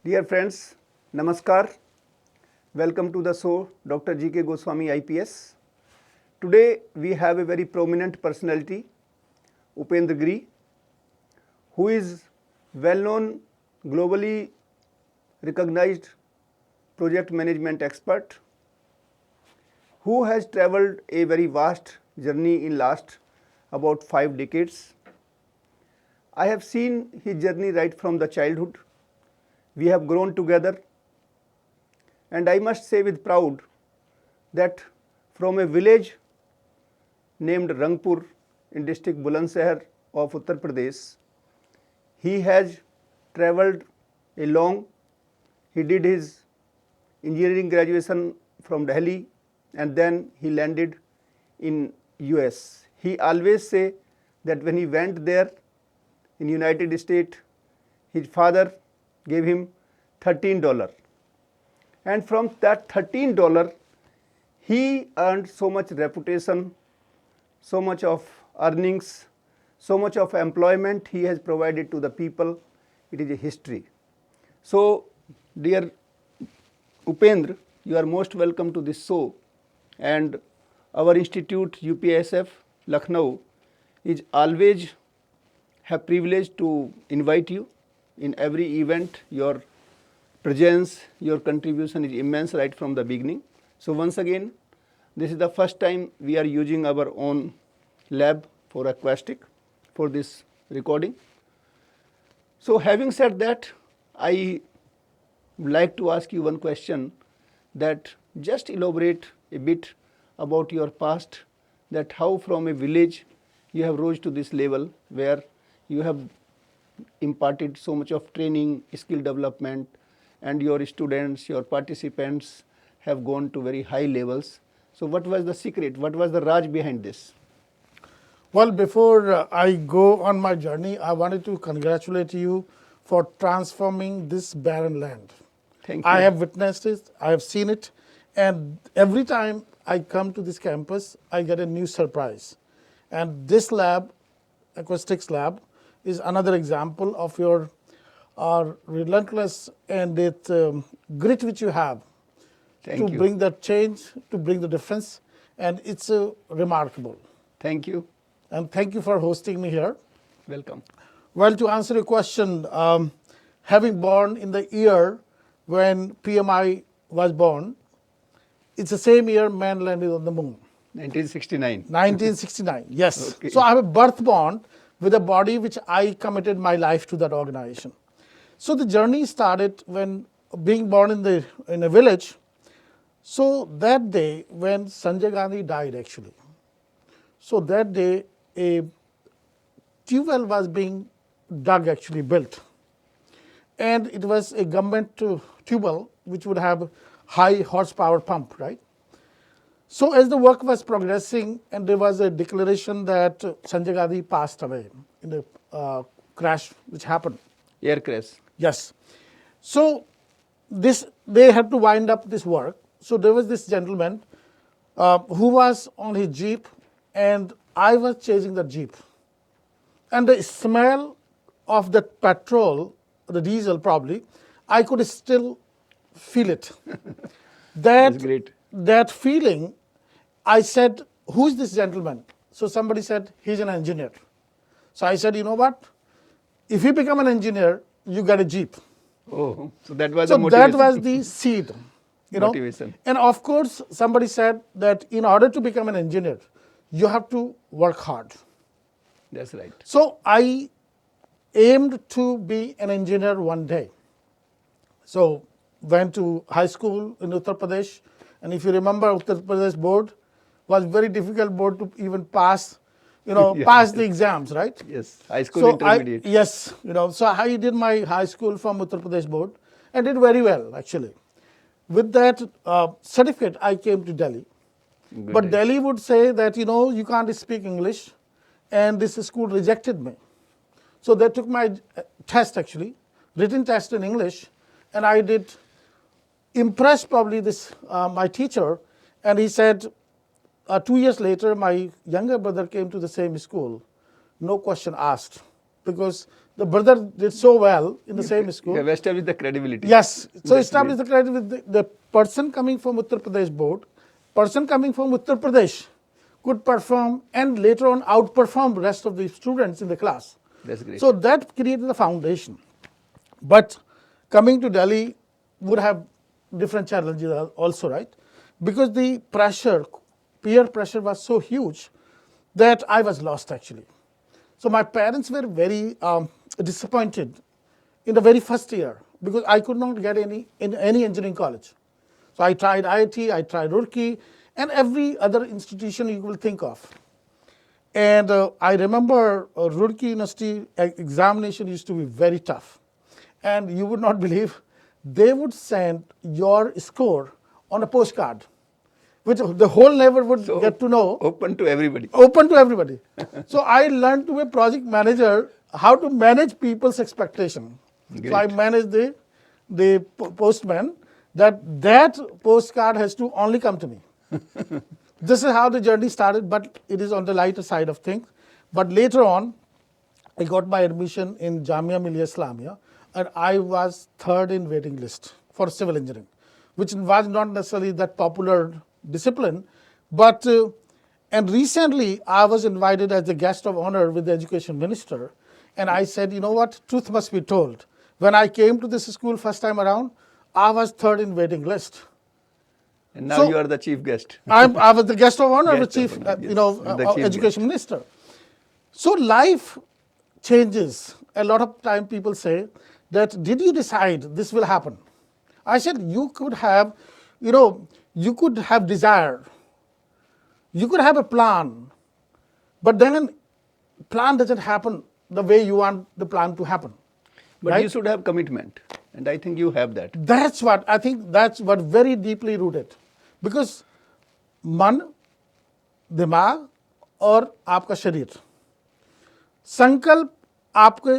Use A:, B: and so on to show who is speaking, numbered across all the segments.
A: Dear friends, Namaskar. Welcome to the show Dr. G.K. Goswami IPS. Today we have a very prominent personality, Upendra Giri, who is well-known, globally recognized project management expert, who has travelled a very vast journey in last about 5 decades. I have seen his journey right from the childhood. We have grown together, and I must say with proud that from a village named Wrongful in district Bulandshahr of Uttar Pradesh, he has travelled a long. He did his engineering graduation from Delhi, and then he landed in US. He always say that when he went there in United States, his father gave him $13, and from that $13 he earned so much reputation, so much of earnings, so much of employment he has provided to the people. It is a history. So dear Upendra, you are most welcome to this show, and our institute UPSIFS Lucknow is always have privilege to invite you in every event. Your presence, your contribution is immense right from the beginning. So once again, this is the first time we are using our own lab for acoustic for this recording. So having said that, I would like to ask you one question, that just elaborate a bit about your past, that how from a village you have rose to this level where you have imparted so much of training, skill development, and your students, your participants have gone to very high levels. So what was the secret? What was the Raj behind this?
B: Well, before I go on my journey, I wanted to congratulate you for transforming this barren land.
A: Thank you.
B: I have witnessed it, I have seen it, and every time I come to this campus, I get a new surprise. And this lab, acoustics lab, is another example of your relentless and grit which you have to bring that change, to bring the difference, and it's remarkable.
A: Thank you.
B: And thank you for hosting me here.
A: Welcome.
B: Well, to answer your question, having born in the year when PMI was born, it's the same year man landed on the moon.
A: 1969.
B: 1969, yes.
A: Okay.
B: So I have a birth bond with a body which I committed my life to that organization. So the journey started when being born in a village. So that day when Sanjay Gandhi died actually, so that day a tube was being dug, actually built. And it was a government tube which would have high horsepower pump, right? So as the work was progressing, and there was a declaration that Sanjay Gandhi passed away in the crash which happened.
A: Air crash.
B: Yes. So they had to wind up this work. So there was this gentleman who was on his jeep, and I was chasing the jeep. And the smell of the petrol, the diesel probably, I could still feel it.
A: That's great.
B: That feeling, I said, who's this gentleman? So somebody said, he's an engineer. So I said, you know what? If you become an engineer, you get a jeep.
A: Oh, so that was the
B: So
A: motivation.
B: that was the seed.
A: Motivation.
B: And of course, somebody said that in order to become an engineer, you have to work hard.
A: That's right.
B: So I aimed to be an engineer one day. So went to high school in Uttar Pradesh, and if you remember, Uttar Pradesh board was very difficult board to even pass, pass the exams, right?
A: Yes, high school intermediate.
B: So I did my high school from Uttar Pradesh board and did very well actually. With that certificate, I came to Delhi.
A: Good
B: But
A: day.
B: Delhi would say that, you can't speak English, and this school rejected me. So they took my test actually, written test in English, and I did impress probably this my teacher, and he said 2 years later my younger brother came to the same school, no question asked. because the brother did so well in the same school.
A: You have established the credibility.
B: Yes. So
A: That's
B: establish the credibility with the person coming from Uttar Pradesh board, person coming from Uttar Pradesh could perform and later on outperform the rest of the students in the class.
A: That's great.
B: So that created the foundation. But coming to Delhi would have different challenges also, right? Because the pressure, peer pressure was so huge that I was lost actually. So my parents were very disappointed in the very first year because I could not get in any engineering college. So I tried IIT, I tried Roorkee, and every other institution you will think of. And I remember Roorkee University examination used to be very tough. And you would not believe, they would send your score on a postcard, which the whole neighbor would get to know.
A: Open to everybody.
B: Open to everybody. So I learned to be a project manager, how to manage people's expectation.
A: Great.
B: So I managed the postman that postcard has to only come to me. This is how the journey started, but it is on the lighter side of things. But later on, I got my admission in Jamia Millia Islamia, and I was third in waiting list for civil engineering, which was not necessarily that popular discipline. But and recently, I was invited as the guest of honor with the education minister, and I said, you know what, truth must be told. When I came to this school first time around, I was third in waiting list.
A: And now
B: So,
A: you are the chief guest.
B: I was the guest of honor, the
A: Guest
B: chief,
A: of honor, yes. The chief
B: education minister. So life changes. A lot of time people say that, did you decide this will happen? I said, you could have, you could have desire. You could have a plan, but then plan doesn't happen the way you want the plan to happen.
A: But
B: right?
A: you should have commitment. And I think you have that.
B: That's what, I think that's what very deeply rooted. Because मन, दिमाग और आपका शरीर, संकल्प आपके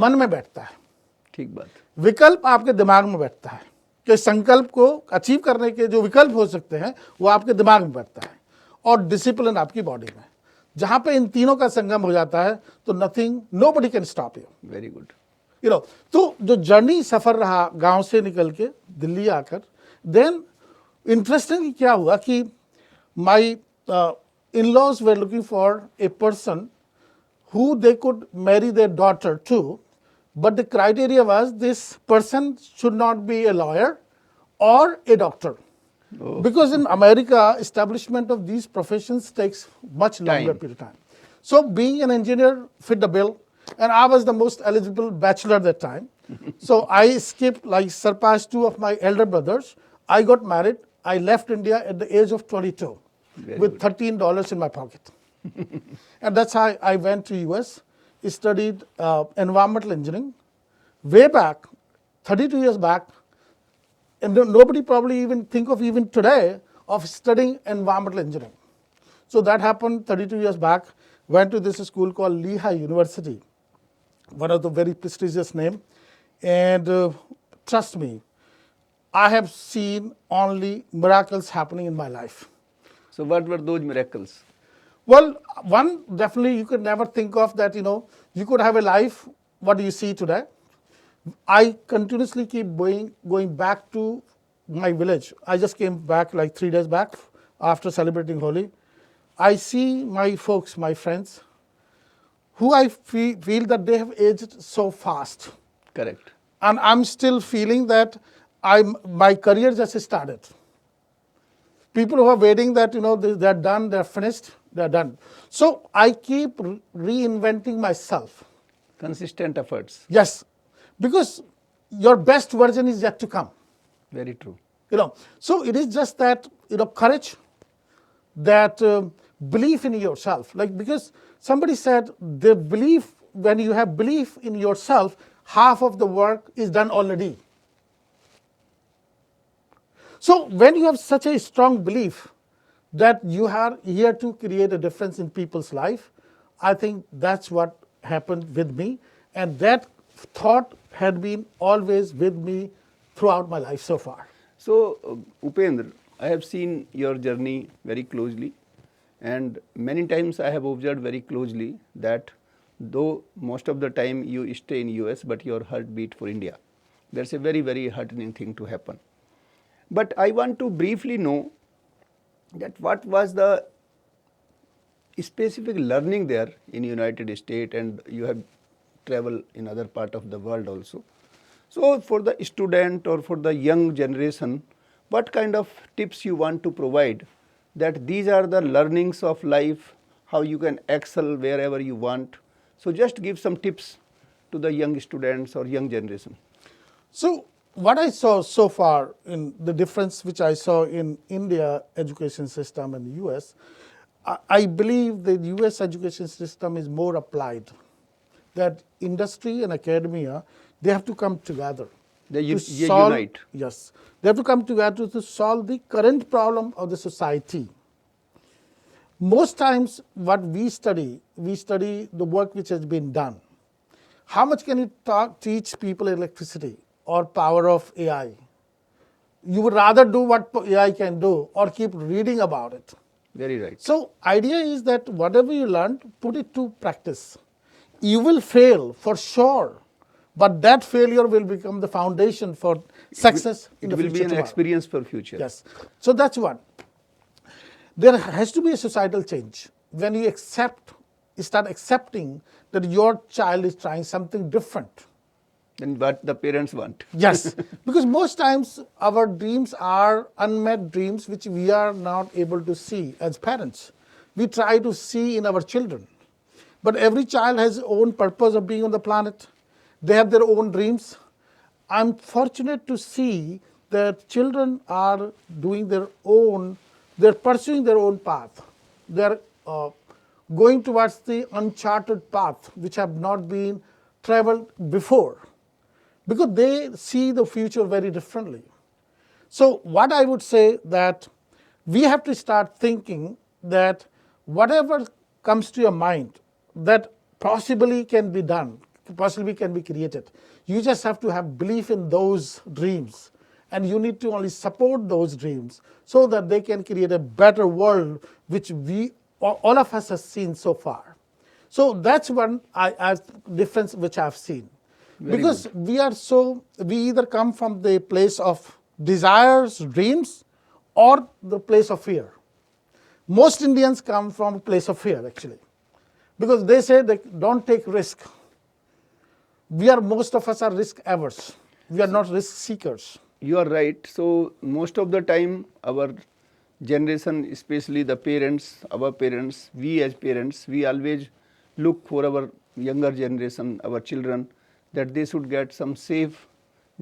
B: मन में बैठता है,
A: ठीक बात.
B: विकल्प आपके दिमाग में बैठता है कि संकल्प को अचीव करने के जो विकल्प हो सकते हैं वो आपके दिमाग में बैठता है, और डिसिप्लिन आपकी बॉडी में. जहां पे इन तीनों का संगम हो जाता है तो nothing, nobody can stop you.
A: Very good.
B: तो जो जर्नी सफर रहा गांव से निकल के दिल्ली आकर, देन इंटरेस्टिंग क्या हुआ कि माई in-laws were looking for a person who they could marry their daughter to, but the criteria was this person should not be a lawyer or a doctor.
A: Oh.
B: Because in America, establishment of these professions takes much longer period of time. So being an engineer fit the bill, and I was the most eligible bachelor at that time. So I skipped, surpassed two of my elder brothers. I got married. I left India at the age of 22 with $13 in my pocket. And that's how I went to US, studied environmental engineering. Way back, 32 years back, and nobody probably even think of even today of studying environmental engineering. So that happened 32 years back. Went to this school called Lehigh University, one of the very prestigious name. And trust me, I have seen only miracles happening in my life.
A: So what were those miracles?
B: Well, one, definitely you could never think of that, you could have a life, what do you see today? I continuously keep going back to my village. I just came back 3 days back after celebrating Holi. I see my folks, my friends, who I feel that they have aged so fast.
A: Correct.
B: And I'm still feeling that my career just started. People who are waiting that, they're done, they're finished, they're done. So I keep reinventing myself.
A: Consistent efforts.
B: Yes, because your best version is yet to come.
A: Very true.
B: So it is just that, courage, that belief in yourself. Because somebody said, the belief, when you have belief in yourself, half of the work is done already. So when you have such a strong belief that you are here to create a difference in people's life, I think that's what happened with me. And that thought had been always with me throughout my life so far.
A: So, Upendra, I have seen your journey very closely, and many times I have observed very closely that though most of the time you stay in US, but your heart beat for India. That's a very, very heartening thing to happen. But I want to briefly know that what was the specific learning there in United States, and you have traveled in other part of the world also. So for the student or for the young generation, what kind of tips you want to provide that these are the learnings of life, how you can excel wherever you want. So just give some tips to the young students or young generation.
B: So what I saw so far in the difference which I saw in India education system and the US, I believe the US education system is more applied. That industry and academia, they have to come together.
A: They
B: solve,
A: unite.
B: Yes. They have to come together to solve the current problem of the society. Most times what we study the work which has been done. How much can you teach people electricity or power of AI? You would rather do what AI can do or keep reading about it.
A: Very right.
B: So idea is that whatever you learned, put it to practice. You will fail for sure, but that failure will become the foundation for success in the future.
A: It will be an
B: tomorrow.
A: experience for future.
B: Yes. So that's one. There has to be a societal change. When you start accepting that your child is trying something different.
A: And what the parents want.
B: Yes, because most times our dreams are unmet dreams which we are not able to see as parents. We try to see in our children. But every child has its own purpose of being on the planet. They have their own dreams. I'm fortunate to see that children are doing their own, they're pursuing their own path. They're going towards the uncharted path which have not been traveled before, because they see the future very differently. So what I would say that we have to start thinking that whatever comes to your mind that possibly can be done, possibly can be created, you just have to have belief in those dreams, and you need to only support those dreams so that they can create a better world which all of us have seen so far. So that's one difference which I've seen.
A: Very
B: because
A: good.
B: we either come from the place of desires, dreams, or the place of fear. Most Indians come from a place of fear actually, because they say they don't take risk. Most of us are risk averse. We are not risk seekers.
A: You are right. So most of the time our generation, especially the parents, our parents, we as parents, we always look for our younger generation, our children, that they should get some safe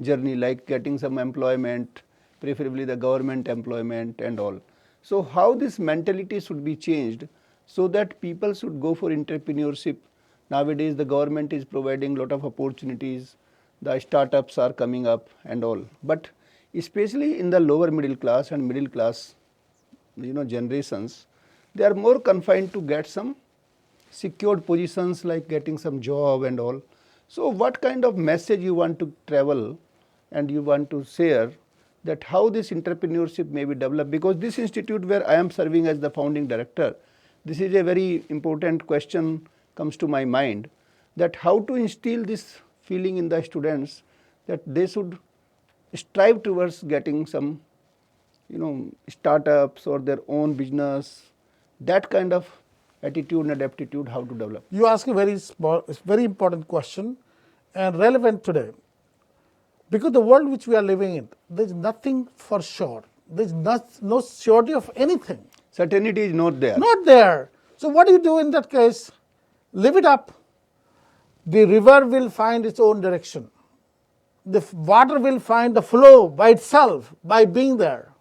A: journey, like getting some employment, preferably the government employment and all. So how this mentality should be changed so that people should go for entrepreneurship. Nowadays the government is providing a lot of opportunities, the startups are coming up and all. But especially in the lower middle class and middle class generations, they are more confined to get some secured positions like getting some job and all. So what kind of message you want to travel and you want to share that how this entrepreneurship may be developed? Because this institute where I am serving as the founding director, this is a very important question comes to my mind, that how to instill this feeling in the students that they should strive towards getting some startups or their own business, that kind of attitude and aptitude, how to develop.
B: You ask a very important question and relevant today. Because the world which we are living in, there is nothing for sure. There is no surety of anything.
A: Certainty is not there.
B: Not there. So what do you do in that case? Live it up. The river will find its own direction. The water will find the flow by itself, by being there.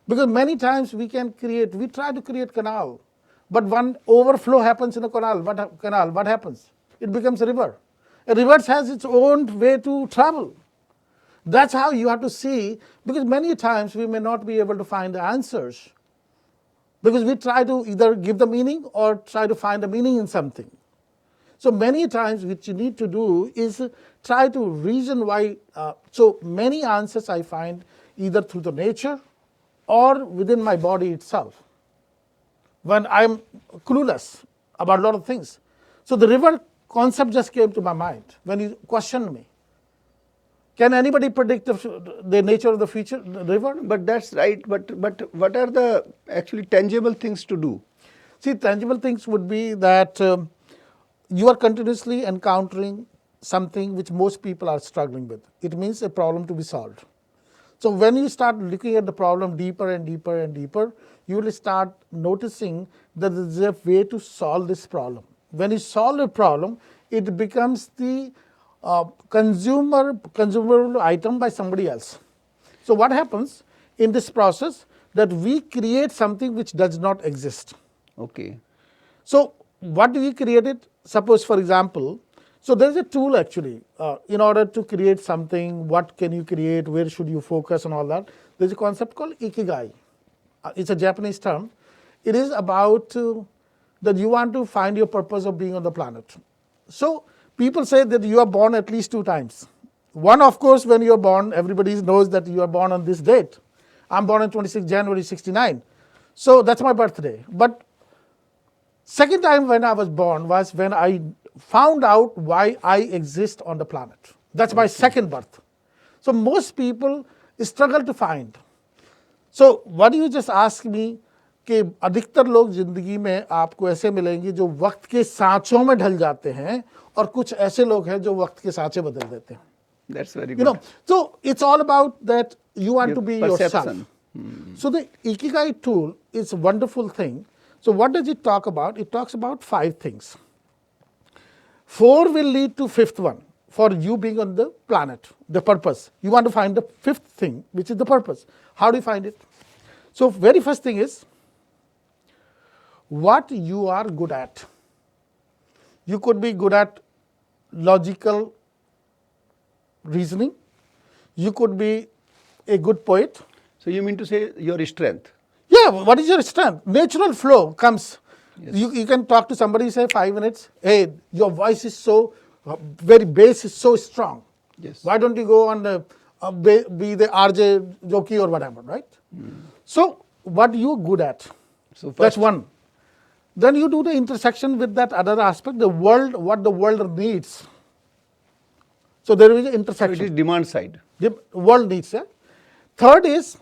B: Because many times we try to create canal. But when overflow happens in a canal, what happens? It becomes a river. A river has its own way to travel. That's how you have to see, because many times we may not be able to find the answers, because we try to either give the meaning or try to find the meaning in something. So many times what you need to do is try to reason why. So many answers I find either through the nature or within my body itself, when I'm clueless about a lot of things. So the river concept just came to my mind when you questioned me. Can anybody predict the nature of the future, the river?
A: But that's right. But what are the actually tangible things to do?
B: See, tangible things would be that you are continuously encountering something which most people are struggling with. It means a problem to be solved. So when you start looking at the problem deeper and deeper and deeper, you will start noticing that there is a way to solve this problem. When you solve a problem, it becomes the consumable item by somebody else. So what happens in this process, that we create something which does not exist.
A: Okay.
B: So what do we create it? Suppose, for example, so there is a tool actually in order to create something. What can you create? Where should you focus and all that? There is a concept called ikigai. It's a Japanese term. It is about that you want to find your purpose of being on the planet. So people say that you are born at least 2 times. One, of course, when you are born, everybody knows that you are born on this date. I'm born on 26 January 69. So that's my birthday. But second time when I was born was when I found out why I exist on the planet. That's my second birth. So most people struggle to find. So what you just asked me कि अधिकतर लोग जिंदगी में आपको ऐसे मिलेंगे जो वक्त के सांचों में ढल जाते हैं और कुछ ऐसे लोग हैं जो वक्त के सांचे बदल देते हैं.
A: That's very good.
B: You know, so it's all about that you want to be yourself. So the Ikigai tool is a wonderful thing. So what does it talk about? It talks about 5 things. 4 will lead to 5th one for you being on the planet, the purpose. You want to find the 5th thing, which is the purpose. How do you find it? So very first thing is what you are good at. You could be good at logical reasoning. You could be a good poet.
A: So you mean to say your strength?
B: Yeah, what is your strength? Natural flow comes. Yes. You can talk to somebody, say 5 minutes. Hey, your voice is so, very bass is so strong.
A: Yes.
B: Why don't you go on the, be the RJ jockey or whatever, right? So what you good at?
A: So first,
B: that's one. Then you do the intersection with that other aspect, the world, what the world needs. So there is an intersection.
A: So it is demand side.
B: The world needs. Yeah? Third is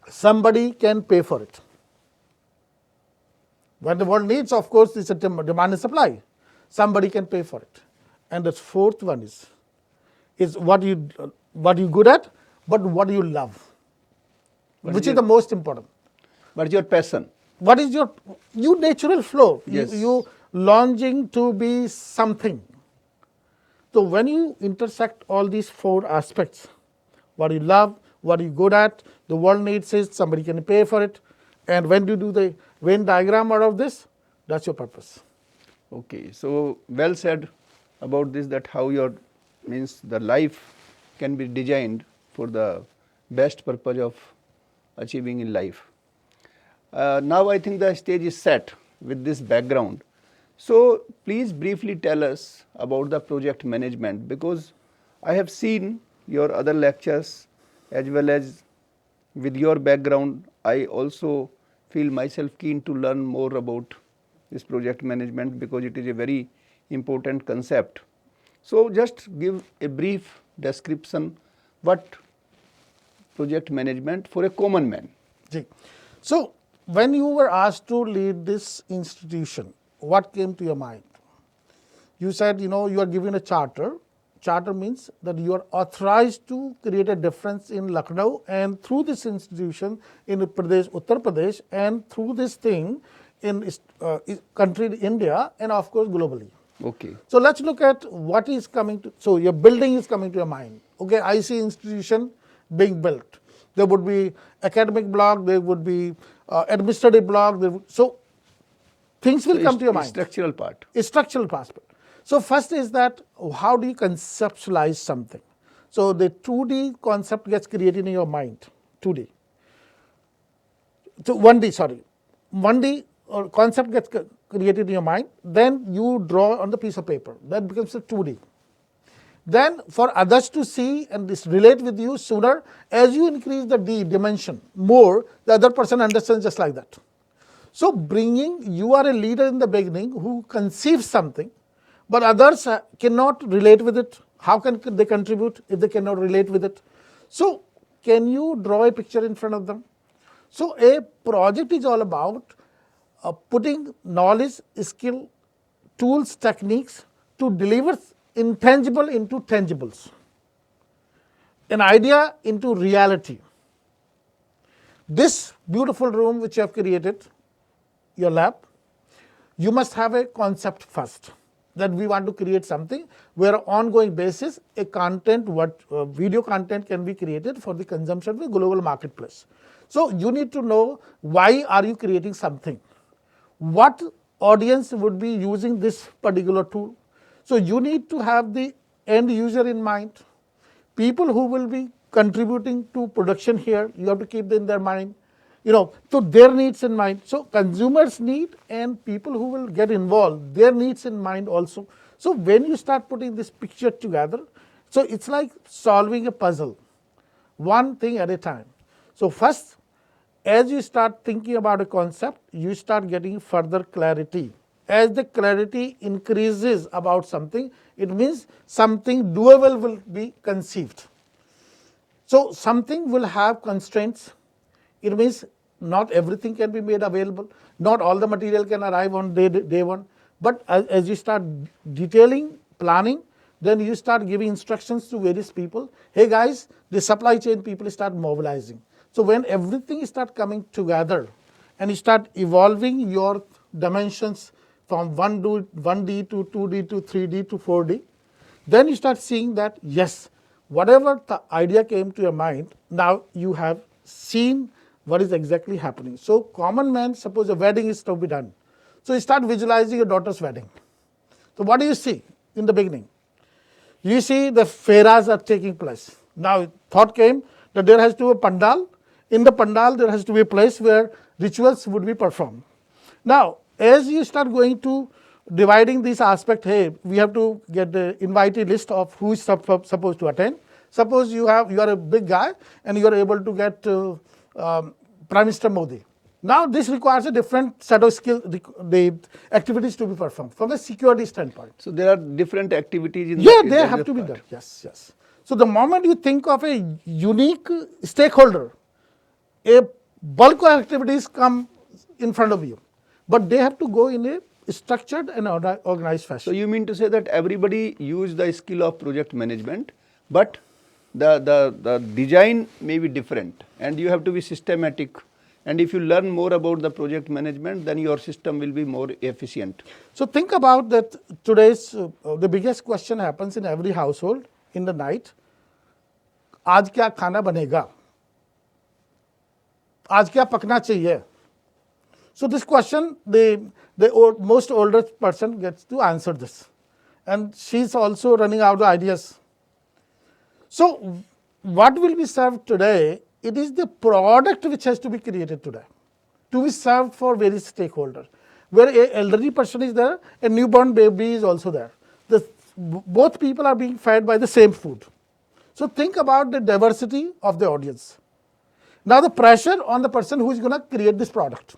B: somebody can pay for it. What the world needs, of course, is a demand and supply. Somebody can pay for it. And the 4th one is what you good at, but what you love, which is the most important.
A: What is your passion?
B: What is your natural flow?
A: Yes.
B: You longing to be something. So when you intersect all these 4 aspects, what you love, what you good at, the world needs it, somebody can pay for it, and when you do the Venn diagram out of this, that's your purpose.
A: Okay, so well said about this, that how your means the life can be designed for the best purpose of achieving in life. Now I think the stage is set with this background. So please briefly tell us about the project management, because I have seen your other lectures as well as with your background. I also feel myself keen to learn more about this project management because it is a very important concept. So just give a brief description what project management for a common man.
B: So when you were asked to lead this institution, what came to your mind? You said, you are given a charter. Charter means that you are authorized to create a difference in Lucknow, and through this institution in Uttar Pradesh, and through this thing in country India, and of course globally.
A: Okay.
B: So let's look at what is coming to, so your building is coming to your mind. Okay, I see institution being built. There would be academic block, there would be administrative block. So things will come to your mind.
A: Structural part.
B: A structural aspect. So first is that how do you conceptualize something? So the 2D concept gets created in your mind. 2D. So 1D concept gets created in your mind. Then you draw on the piece of paper. That becomes a 2D. Then for others to see and relate with you sooner, as you increase the D dimension more, the other person understands just like that. So you are a leader in the beginning who conceives something, but others cannot relate with it. How can they contribute if they cannot relate with it? So can you draw a picture in front of them? So a project is all about putting knowledge, skill, tools, techniques to deliver intangible into tangibles, an idea into reality. This beautiful room which you have created, your lab, you must have a concept first, that we want to create something where on ongoing basis a content, video content can be created for the consumption of the global marketplace. So you need to know why are you creating something, what audience would be using this particular tool. So you need to have the end user in mind, people who will be contributing to production here, you have to keep them in their mind, so their needs in mind. So consumers need and people who will get involved, their needs in mind also. So when you start putting this picture together, so it's like solving a puzzle, one thing at a time. So first, as you start thinking about a concept, you start getting further clarity. As the clarity increases about something, it means something doable will be conceived. So something will have constraints. It means not everything can be made available. Not all the material can arrive on day one. But as you start detailing, planning, then you start giving instructions to various people. Hey guys, the supply chain people start mobilizing. So when everything start coming together and you start evolving your dimensions from 1D to 2D to 3D to 4D, then you start seeing that yes, whatever the idea came to your mind, now you have seen what is exactly happening. So common man, suppose a wedding is to be done. So you start visualizing your daughter's wedding. So what do you see in the beginning? You see the fairas are taking place. Now thought came that there has to be a pandal. In the pandal, there has to be a place where rituals would be performed. Now, as you start going to dividing this aspect, hey, we have to get the invited list of who is supposed to attend. Suppose you are a big guy and you are able to get Prime Minister Modi. Now, this requires a different set of skills, the activities to be performed from a security standpoint.
A: So there are different activities in
B: they have to be done. Yes. So the moment you think of a unique stakeholder, a bulk of activities come in front of you, but they have to go in a structured and organized fashion.
A: So you mean to say that everybody use the skill of project management, but the design may be different and you have to be systematic. And if you learn more about the project management, then your system will be more efficient.
B: So think about that today's, the biggest question happens in every household in the night. आज क्या खाना बनेगा? आज क्या पकना चाहिए? So this question, the most older person gets to answer this. And she's also running out of ideas. So what will be served today? It is the product which has to be created today, to be served for various stakeholders. Where an elderly person is there, a newborn baby is also there. Both people are being fed by the same food. So think about the diversity of the audience. Now the pressure on the person who is going to create this product.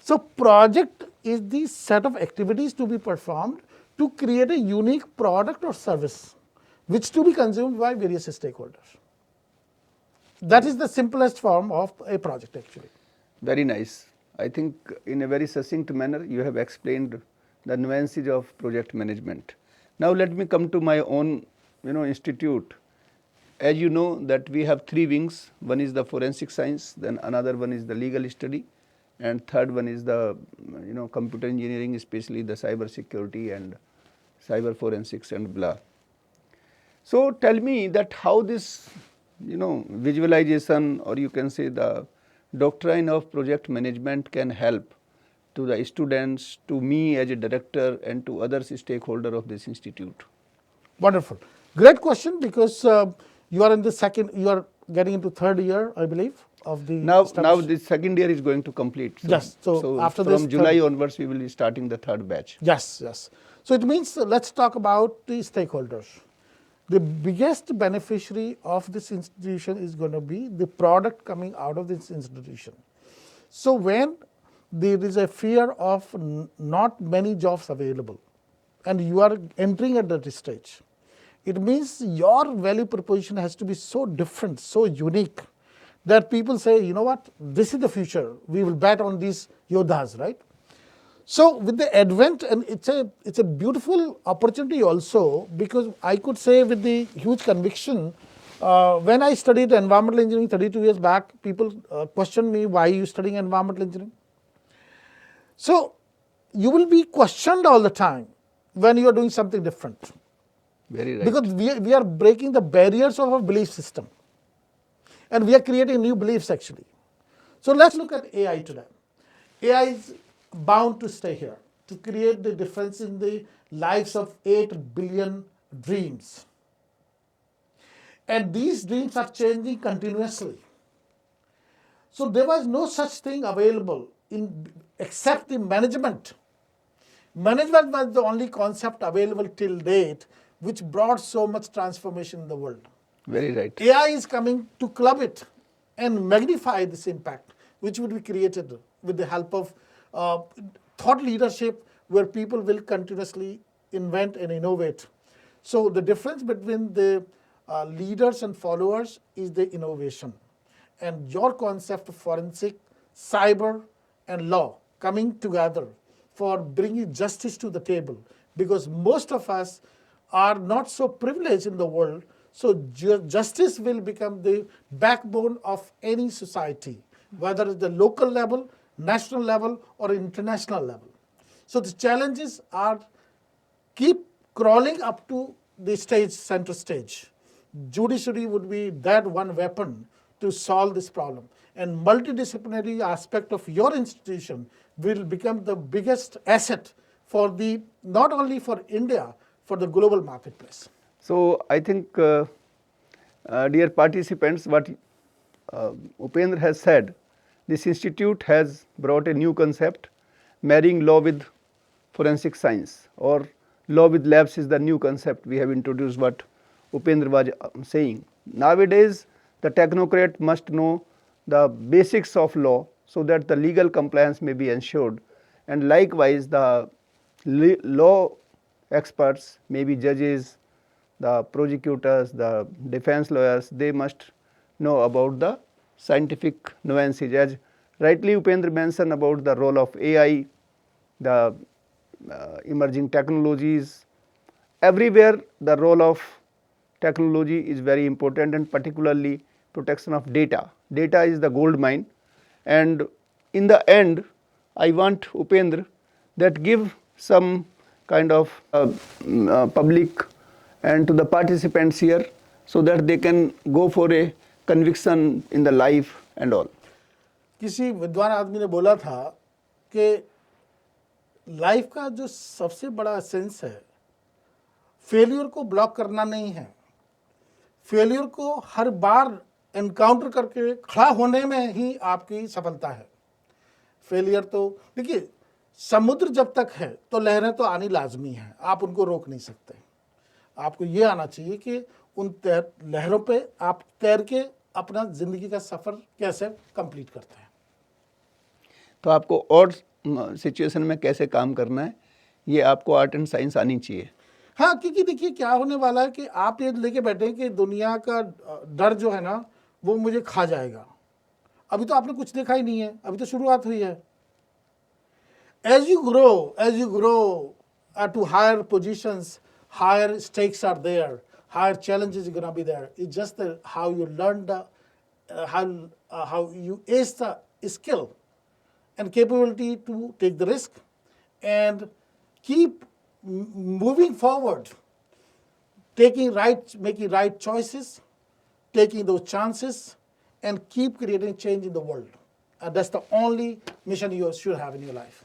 B: So project is the set of activities to be performed to create a unique product or service, which to be consumed by various stakeholders. That is the simplest form of a project actually.
A: Very nice. I think in a very succinct manner you have explained the nuances of project management. Now let me come to my own institute. As you know that we have three wings. One is the forensic science, then another one is the legal study, and third one is the computer engineering, especially the cyber security and cyber forensics and blah. So tell me that how this visualization, or you can say the doctrine of project management, can help to the students, to me as a director, and to others stakeholders of this institute.
B: Wonderful. Great question, because you are getting into third year, I believe, of the
A: now the second year is going to complete. So,
B: yes. So after
A: from
B: this
A: July onwards we will be starting the third batch.
B: Yes. So it means let's talk about the stakeholders. The biggest beneficiary of this institution is going to be the product coming out of this institution. So when there is a fear of not many jobs available, and you are entering at that stage, it means your value proposition has to be so different, so unique, that people say, you know what, this is the future, we will bet on these yodhas, right? So with the advent, and it's a beautiful opportunity also, because I could say with the huge conviction, when I studied environmental engineering 32 years back, people questioned me, why are you studying environmental engineering? So you will be questioned all the time when you are doing something different.
A: Very right.
B: Because we are breaking the barriers of our belief system. And we are creating new beliefs actually. So let's look at AI today. AI is bound to stay here, to create the difference in the lives of 8 billion dreams. And these dreams are changing continuously. So there was no such thing available except the management. Management was the only concept available till date which brought so much transformation in the world.
A: Very right.
B: AI is coming to club it and magnify this impact, which would be created with the help of thought leadership, where people will continuously invent and innovate. So the difference between the leaders and followers is the innovation. And your concept of forensic, cyber, and law coming together for bringing justice to the table, because most of us are not so privileged in the world. So justice will become the backbone of any society, whether it's the local level, national level, or international level. So the challenges are keep crawling up to the center stage. Judiciary would be that one weapon to solve this problem. And multidisciplinary aspect of your institution will become the biggest asset for the, not only for India, for the global marketplace.
A: So I think, dear participants, what Upendra has said, this institute has brought a new concept, marrying law with forensic science, or law with labs is the new concept we have introduced, what Upendra was saying. Nowadays, the technocrat must know the basics of law so that the legal compliance may be ensured, and likewise the law experts, maybe judges, the prosecutors, the defense lawyers, they must know about the scientific nuances. As rightly Upendra mentioned about the role of AI, the emerging technologies, everywhere the role of technology is very important, and particularly protection of data. Data is the gold mine, and in the end I want Upendra that give some kind of public and to the participants here, so that they can go for a conviction in the life and all.
B: किसी विद्वान आदमी ने बोला था कि life का जो सबसे बड़ा सेंस है, फेलियर को ब्लॉक करना नहीं है, फेलियर को हर बार एनकाउंटर करके खड़ा होने में ही आपकी सफलता है। फेलियर तो देखिए, समुद्र जब तक है तो लहरें तो आनी लाजमी है, आप उनको रोक नहीं सकते। आपको ये आना चाहिए कि उन लहरों पे आप तैर के अपना जिंदगी का सफर कैसे कंप्लीट करते हैं।
A: तो आपको और सिचुएशन में कैसे काम करना है, ये आपको आर्ट एंड साइंस आनी चाहिए।
B: हाँ, क्योंकि देखिए क्या होने वाला है कि आप ये लेके बैठे कि दुनिया का डर जो है ना वो मुझे खा जाएगा। अभी तो आपने कुछ देखा ही नहीं है, अभी तो शुरुआत हुई है। As you grow to higher positions, higher stakes are there, higher challenges are going to be there. It's just how you learn how you ace the skill and capability to take the risk and keep moving forward, making right choices, taking those chances, and keep creating change in the world. And that's the only mission you should have in your life.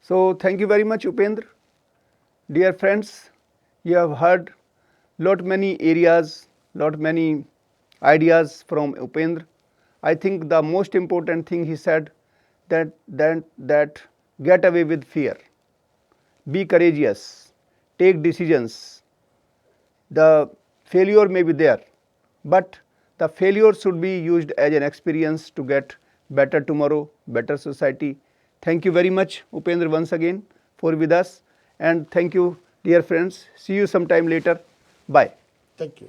A: So thank you very much, Upendra. Dear friends, you have heard lot many areas, lot many ideas from Upendra. I think the most important thing he said, that get away with fear, be courageous, take decisions. The failure may be there, but the failure should be used as an experience to get better tomorrow, better society. Thank you very much, Upendra, once again for with us, and thank you Dear friends, see you sometime later. Bye.
B: Thank you.